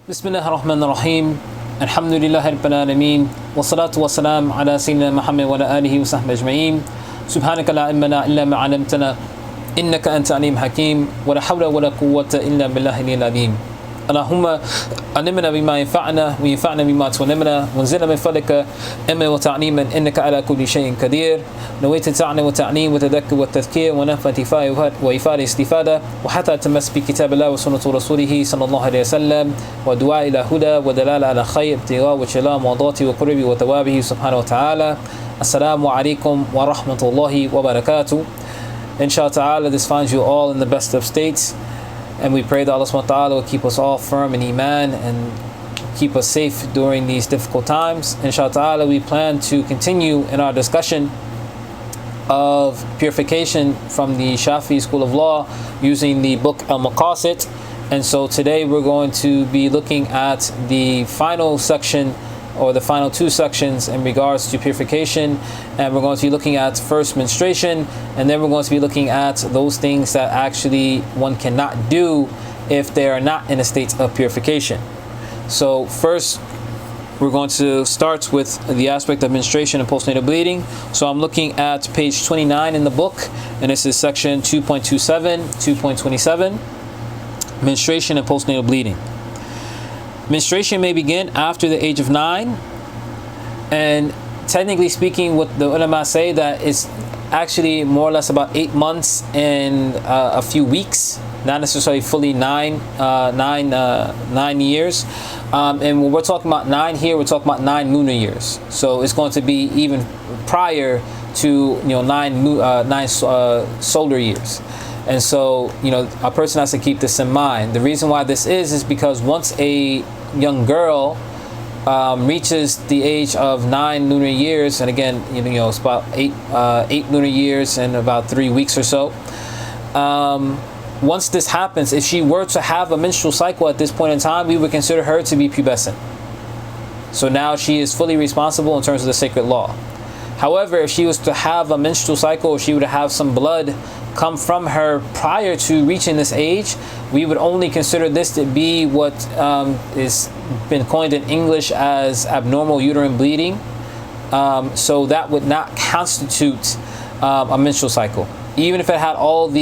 Bismillah ar-Rahman ar-Rahim. Alhamdulillahi Rabbil Alameen. Wa salatu wa salam ala Sayyidina Muhammad wa ala alihi wa sahbihi ajma'in. Subhanaka la ilma lana illa ma 'allamtana innaka anta alim hakim. Wa la hawla wa la quwwata illa billahi al-azim. Allahumma alimna bima yanfa'una wa yanfa'na bima tu'allimna wa anzilna min fadlika ilman wa ta'liman innaka ala kulli shay'in qadir. نويت التعنى والتعليم وتذكر والتذكير ونفع وإفادة استفادة وحتى تمس بكتاب الله وسنة رسوله صلى الله عليه وسلم ودعاء إلى هدى ودلالة على خير ابتغاء وجلاء مرضاته وقربه وتوابه سبحانه وتعالى. السلام عليكم ورحمة الله وبركاته. Inshallah ta'ala, this finds you all in the best of states, and we pray that Allah subhanahu wa ta'ala will keep us all firm in Iman and keep us safe during these difficult times. Inshallah ta'ala, we plan to continue in our discussion of purification from the Shafi'i school of law using the book Al-Muwatta. And so today we're going to be looking at the final section, or the final two sections, in regards to purification. And we're going to be looking at first menstruation, and then we're going to be looking at those things that actually one cannot do if they are not in a state of purification. So first, we're going to start with the aspect of menstruation and postnatal bleeding. So I'm looking at page 29 in the book, and this is section 2.27, 2.27, menstruation and postnatal bleeding. Menstruation may begin after the age of 9, and technically speaking, what the ulama say, that it's actually more or less about 8 months and a few weeks, not necessarily fully 9 years. And when we're talking about 9 here, we're talking about 9 lunar years. So it's going to be even prior to 9 solar years. And so a person has to keep this in mind. The reason why this is because once a young girl reaches the age of 9 lunar years, and again, it's about 8 lunar years and about 3 weeks or so. Once this happens, if she were to have a menstrual cycle at this point in time, we would consider her to be pubescent. So now she is fully responsible in terms of the sacred law. However, if she was to have a menstrual cycle, or she would have some blood come from her prior to reaching this age, we would only consider this to be what is been coined in English as abnormal uterine bleeding. So that would not constitute a menstrual cycle, even if it had all of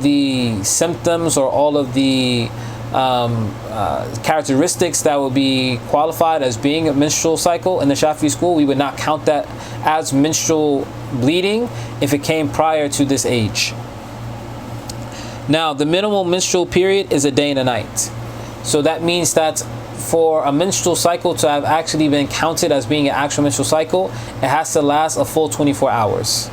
the symptoms or all of the characteristics that would be qualified as being a menstrual cycle. In the Shafi'i school, we would not count that as menstrual bleeding if it came prior to this age. Now, the minimal menstrual period is a day and a night. So that means that for a menstrual cycle to have actually been counted as being an actual menstrual cycle, it has to last a full 24 hours.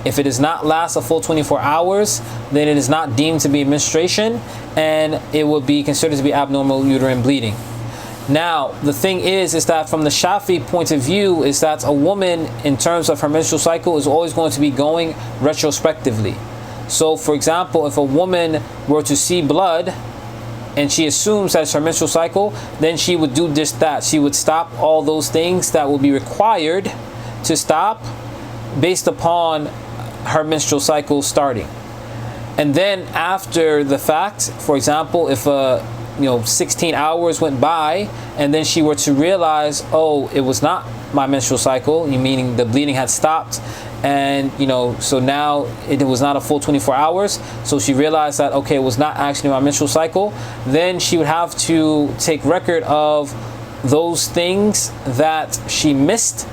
If it does not last a full 24 hours, then it is not deemed to be menstruation, and it would be considered to be abnormal uterine bleeding. Now, the thing is that from the Shafi'i point of view, is that a woman, in terms of her menstrual cycle, is always going to be going retrospectively. So, for example, if a woman were to see blood, and she assumes that's her menstrual cycle, then she would do just that. She would stop all those things that would be required to stop based upon her menstrual cycle starting. And then after the fact, for example, if 16 hours went by and then she were to realize, oh, it was not my menstrual cycle, meaning the bleeding had stopped, and so now it was not a full 24 hours, so she realized that, okay, it was not actually my menstrual cycle, then she would have to take record of those things that she missed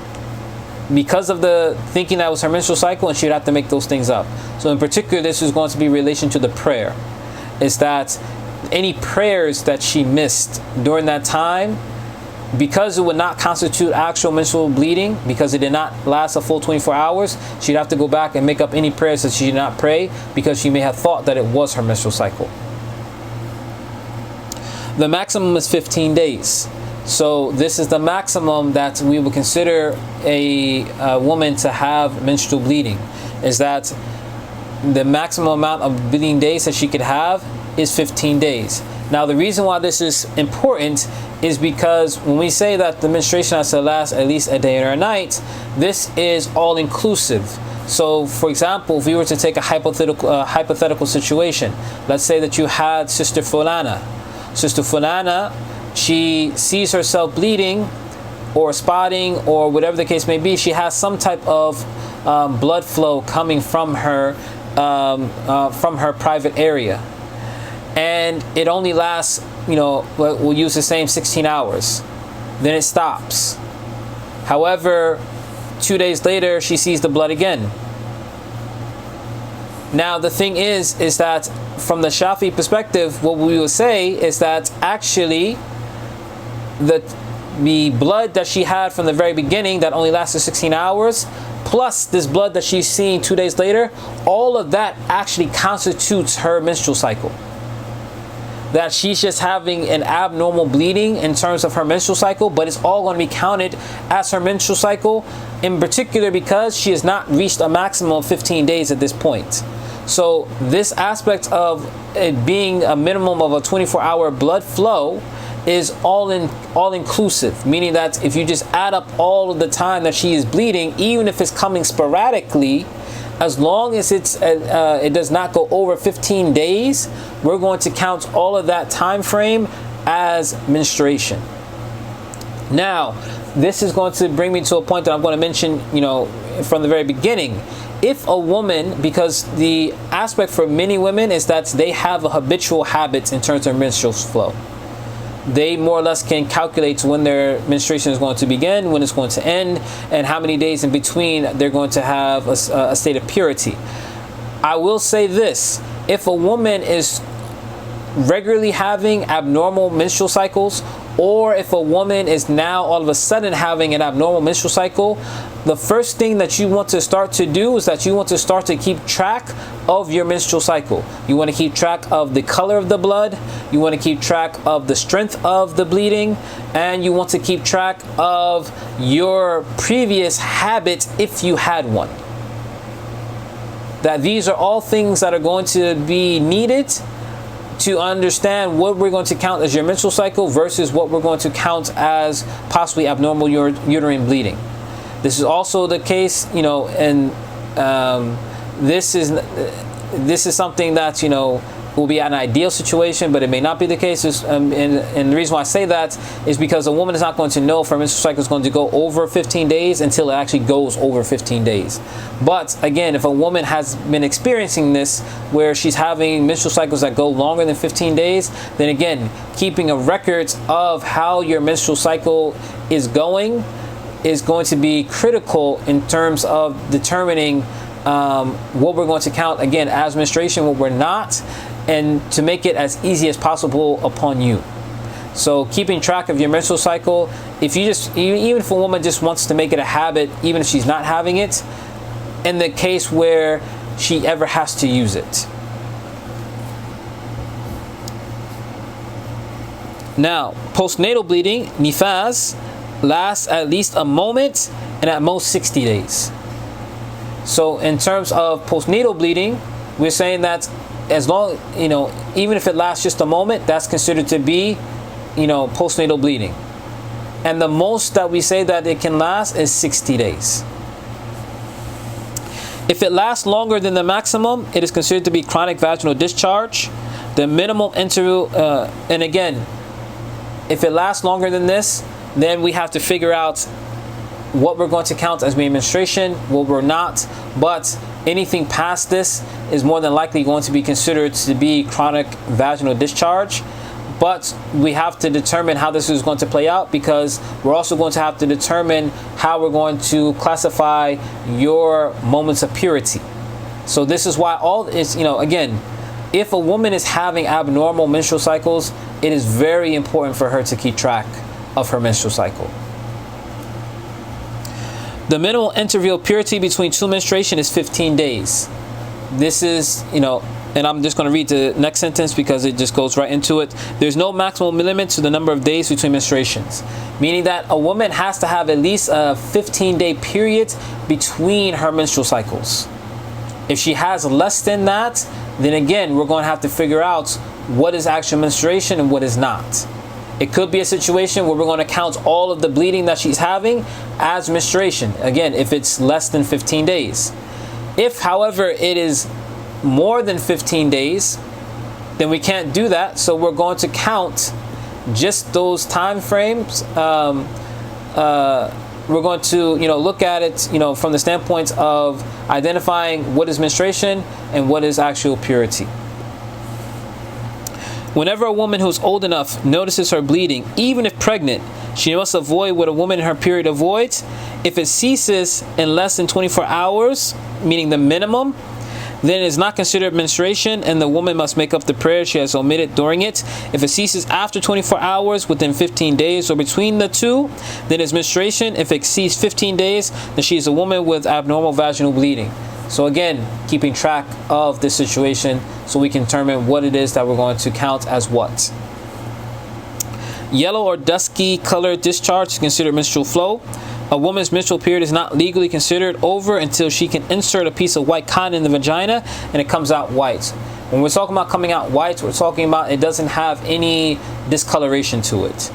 because of the thinking that was her menstrual cycle, and she'd have to make those things up. So in particular, this is going to be in relation to the prayer, is that any prayers that she missed during that time, because it would not constitute actual menstrual bleeding, because it did not last a full 24 hours, she'd have to go back and make up any prayers that she did not pray, because she may have thought that it was her menstrual cycle. The maximum is 15 days. So this is the maximum that we would consider a woman to have menstrual bleeding, is that the maximum amount of bleeding days that she could have is 15 days. Now, the reason why this is important is because when we say that the menstruation has to last at least a day or a night, this is all inclusive. So, for example, if we were to take a hypothetical situation, let's say that you had Sister Fulana. Sister Fulana, she sees herself bleeding or spotting or whatever the case may be. She has some type of blood flow coming from her private area, and it only lasts, we'll use the same 16 hours. Then it stops. However, 2 days later, she sees the blood again. Now, the thing is that from the Shafi'i perspective, what we will say is that actually the blood that she had from the very beginning that only lasted 16 hours, plus this blood that she's seeing 2 days later, all of that actually constitutes her menstrual cycle. That she's just having an abnormal bleeding in terms of her menstrual cycle, but it's all going to be counted as her menstrual cycle, in particular because she has not reached a maximum of 15 days at this point. So this aspect of it being a minimum of a 24-hour blood flow is all inclusive, meaning that if you just add up all of the time that she is bleeding, even if it's coming sporadically, as long as it does not go over 15 days, we're going to count all of that time frame as menstruation. Now, this is going to bring me to a point that I'm going to mention, from the very beginning. If a woman, because the aspect for many women is that they have a habitual habit in terms of menstrual flow. They more or less can calculate when their menstruation is going to begin, when it's going to end, and how many days in between they're going to have a state of purity. I will say this: if a woman is regularly having abnormal menstrual cycles, or if a woman is now all of a sudden having an abnormal menstrual cycle, the first thing that you want to start to do is that you want to start to keep track of your menstrual cycle. You want to keep track of the color of the blood, you want to keep track of the strength of the bleeding, and you want to keep track of your previous habit if you had one. That these are all things that are going to be needed to understand what we're going to count as your menstrual cycle versus what we're going to count as possibly abnormal uterine bleeding. This is also the case, and this is something that, will be an ideal situation, but it may not be the case. And the reason why I say that is because a woman is not going to know if her menstrual cycle is going to go over 15 days until it actually goes over 15 days. But again, if a woman has been experiencing this, where she's having menstrual cycles that go longer than 15 days, then again, keeping a record of how your menstrual cycle is going to be critical in terms of determining what we're going to count again as menstruation, what we're not, and to make it as easy as possible upon you. So keeping track of your menstrual cycle, even if a woman just wants to make it a habit, even if she's not having it, in the case where she ever has to use it. Now, postnatal bleeding, nifas, lasts at least a moment and at most 60 days. So in terms of postnatal bleeding, we're saying that as long, even if it lasts just a moment, that's considered to be, postnatal bleeding. And the most that we say that it can last is 60 days. If it lasts longer than the maximum, it is considered to be chronic vaginal discharge. The minimum interval, and again, if it lasts longer than this, then we have to figure out what we're going to count as being menstruation, what we're not. But anything past this is more than likely going to be considered to be chronic vaginal discharge. But we have to determine how this is going to play out, because we're also going to have to determine how we're going to classify your moments of purity. So this is why again, if a woman is having abnormal menstrual cycles, it is very important for her to keep track of her menstrual cycle. The minimal interval purity between two menstruation is 15 days. This is, and I'm just going to read the next sentence because it just goes right into it. There's no maximum limit to the number of days between menstruations, meaning that a woman has to have at least a 15-day period between her menstrual cycles. If she has less than that, then again, we're going to have to figure out what is actual menstruation and what is not. It could be a situation where we're going to count all of the bleeding that she's having as menstruation, again, if it's less than 15 days. If, however, it is more than 15 days, then we can't do that. So we're going to count just those time frames. We're going to, look at it, from the standpoint of identifying what is menstruation and what is actual purity. Whenever a woman who's old enough notices her bleeding, even if pregnant, she must avoid what a woman in her period avoids. If it ceases in less than 24 hours, meaning the minimum, then it is not considered menstruation, and the woman must make up the prayer she has omitted during it. If it ceases after 24 hours, within 15 days, or between the two, then it's menstruation. If it exceeds 15 days, then she is a woman with abnormal vaginal bleeding. So again, keeping track of this situation so we can determine what it is that we're going to count as what. Yellow or dusky colored discharge is considered menstrual flow. A woman's menstrual period is not legally considered over until she can insert a piece of white cotton in the vagina and it comes out white. When we're talking about coming out white, we're talking about it doesn't have any discoloration to it.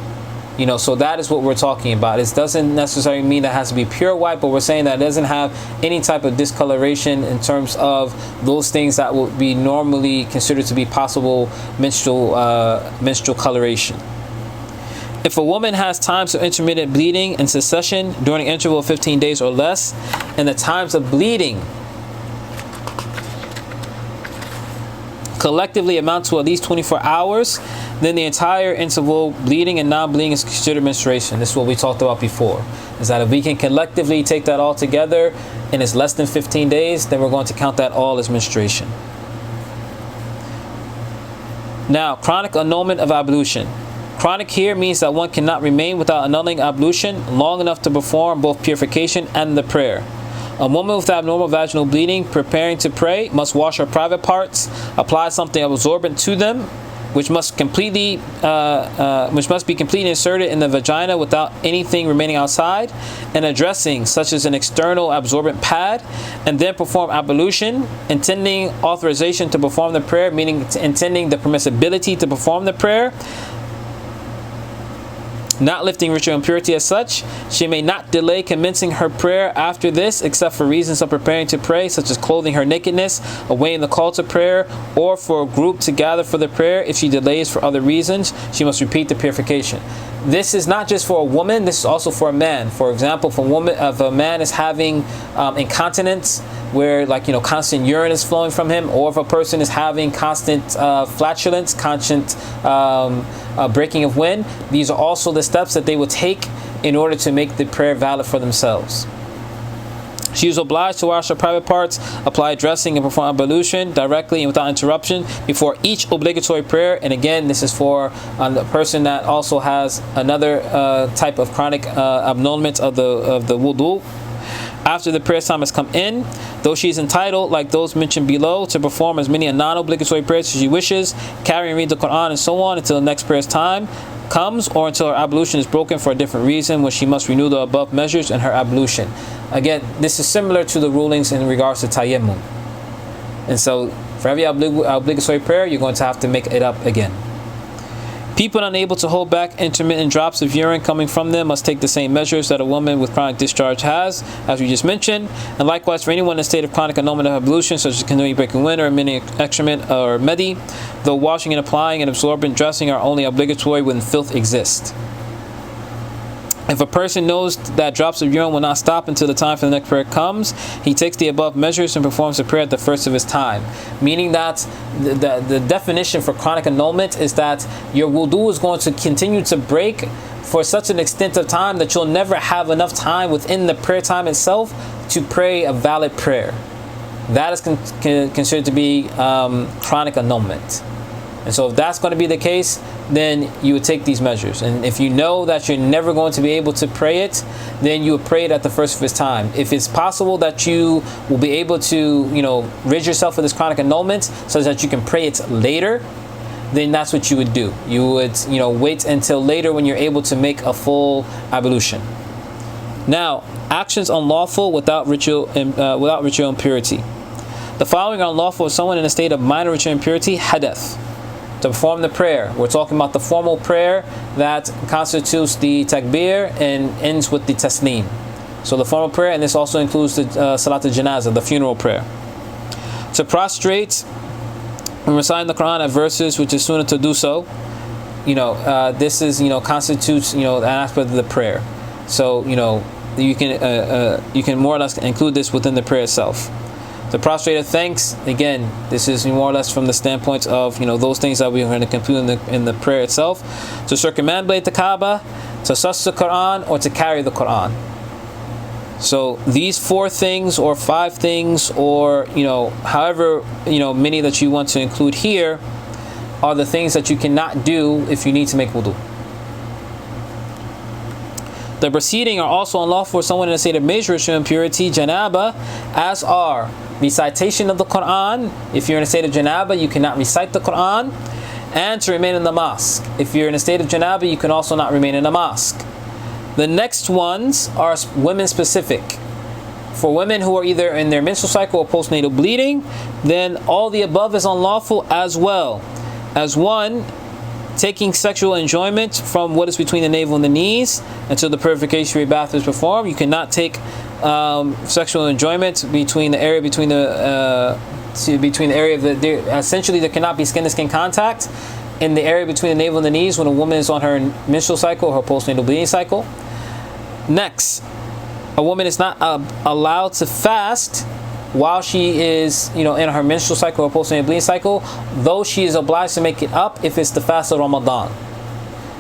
So that is what we're talking about. It doesn't necessarily mean that it has to be pure white, but we're saying that it doesn't have any type of discoloration in terms of those things that would be normally considered to be possible menstrual coloration. If a woman has times of intermittent bleeding in succession during an interval of 15 days or less, and the times of bleeding collectively amount to at least 24 hours, then the entire interval, bleeding and non-bleeding, is considered menstruation. This is what we talked about before, is that if we can collectively take that all together and it's less than 15 days, then we're going to count that all as menstruation. Now, chronic annulment of ablution. Chronic here means that one cannot remain without annulling ablution long enough to perform both purification and the prayer. A woman with abnormal vaginal bleeding preparing to pray must wash her private parts, apply something absorbent to them, which must be completely inserted in the vagina without anything remaining outside, and a dressing such as an external absorbent pad, and then perform ablution, intending authorization to perform the prayer, meaning intending the permissibility to perform the prayer, not lifting ritual impurity as such. She may not delay commencing her prayer after this, except for reasons of preparing to pray, such as clothing her nakedness, awaiting the call to prayer, or for a group to gather for the prayer. If she delays for other reasons, she must repeat the purification. This is not just for a woman, this is also for a man. For example, if a man is having incontinence, where constant urine is flowing from him, or if a person is having constant flatulence, constant breaking of wind, these are also the steps that they would take in order to make the prayer valid for themselves. She is obliged to wash her private parts, apply dressing, and perform ablution directly and without interruption before each obligatory prayer. And again, this is for the person that also has another type of chronic annulment of the wudu. After the prayer time has come in, though she is entitled, like those mentioned below, to perform as many non-obligatory prayers as she wishes, carry and read the Quran and so on until the next prayer's time comes, or until her ablution is broken for a different reason, when she must renew the above measures in her ablution. Again, this is similar to the rulings in regards to tayammum. And so, for every obligatory prayer, you're going to have to make it up again. People unable to hold back intermittent drops of urine coming from them must take the same measures that a woman with chronic discharge has, as we just mentioned. And likewise, for anyone in a state of chronic annulment of ablution, such as continuing breaking wind or emitting excrement or medi, though washing and applying and absorbent dressing are only obligatory when filth exists. If a person knows that drops of urine will not stop until the time for the next prayer comes, he takes the above measures and performs the prayer at the first of his time. Meaning that the definition for chronic annulment is that your wudu is going to continue to break for such an extent of time that you'll never have enough time within the prayer time itself to pray a valid prayer. That is considered to be chronic annulment. And so if that's going to be the case, then you would take these measures. And if you know that you're never going to be able to pray it, then you would pray it at the first of its time. If it's possible that you will be able to, rid yourself of this chronic annulment so that you can pray it later, then that's what you would do. You would, wait until later when you're able to make a full ablution. Now, actions unlawful without ritual impurity. The following are unlawful for someone in a state of minor ritual impurity: hadath, to perform the prayer. We're talking about the formal prayer that constitutes the takbir and ends with the taslim. So the formal prayer, and this also includes the Salat al-Janazah, the funeral prayer. To prostrate and recite the Quran at verses which is sunnah to do so, this is, constitutes, an aspect of the prayer. So, you can more or less include this within the prayer itself. To prostrate of thanks, again, this is more or less from the standpoint of, those things that we're going to conclude in the prayer itself. To circumambulate the Kaaba, to sus the Quran, or to carry the Quran. So these 4 things or 5 things or, however, many that you want to include here are the things that you cannot do if you need to make wudu. The preceding are also unlawful for someone in a state of major impurity, janaba, as are recitation of the Quran. If you're in a state of janaba, you cannot recite the Quran, and to remain in the mosque. If you're in a state of janaba, you can also not remain in the mosque. The next ones are women specific. For women who are either in their menstrual cycle or postnatal bleeding, then all the above is unlawful as well. As one, taking sexual enjoyment from what is between the navel and the knees until the purification bath is performed. You cannot take sexual enjoyment between the area essentially there cannot be skin-to-skin contact in the area between the navel and the knees when a woman is on her menstrual cycle or her postnatal bleeding cycle. Next, a woman is not allowed to fast while she is, in her menstrual cycle or postnatal bleeding cycle, though she is obliged to make it up if it's the fast of Ramadan.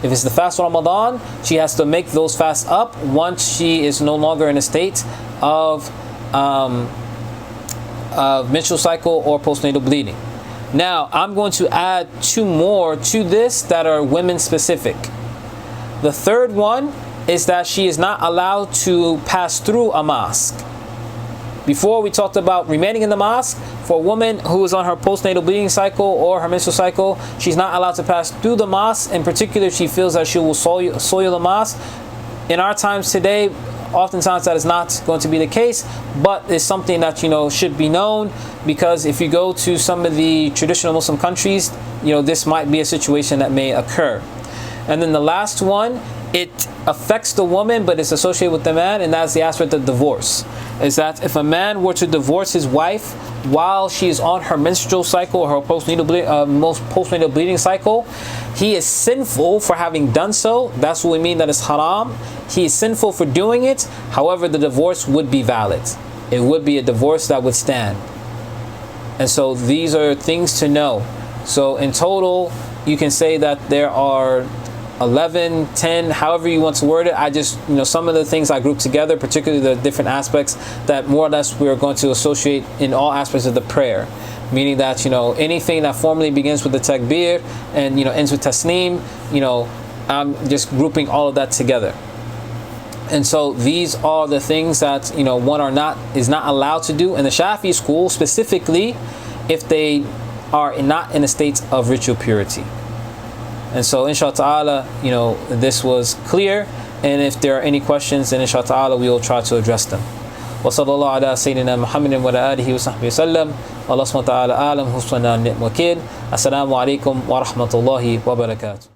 If it's the fast of Ramadan, she has to make those fasts up once she is no longer in a state of menstrual cycle or postnatal bleeding. Now, I'm going to add 2 more to this that are women specific. The third one is that she is not allowed to pass through a mosque. Before we talked about remaining in the mosque. For a woman who is on her postnatal bleeding cycle or her menstrual cycle, she's not allowed to pass through the mosque. In particular, she feels that she will soil the mosque. In our times today, oftentimes that is not going to be the case, but it's something that should be known, because if you go to some of the traditional Muslim countries, this might be a situation that may occur. And then the last one, it affects the woman, but it's associated with the man, and that's the aspect of divorce. Is that if a man were to divorce his wife while she is on her menstrual cycle or her postnatal bleeding cycle, he is sinful for having done so. That's what we mean that it's haram. He is sinful for doing it. However, the divorce would be valid. It would be a divorce that would stand. And so these are things to know. So in total, you can say that there are 11, 10, however you want to word it. I just, some of the things I grouped together, particularly the different aspects that more or less we're going to associate in all aspects of the prayer. Meaning that, anything that formally begins with the takbir and, ends with tasneem, I'm just grouping all of that together. And so these are the things that, one is not allowed to do in the Shafi'i school, specifically if they are not in a state of ritual purity. And so inshallah ta'ala, this was clear, and if there are any questions, then inshallah ta'ala we will try to address them. Wa sallallahu ala sayyidina Muhammadin wa ala alihi wa sahbihi sallam. Allah subhanahu wa ta'ala alam husna ni'm wakil. Assalamu alaikum wa rahmatullahi wa barakatuh.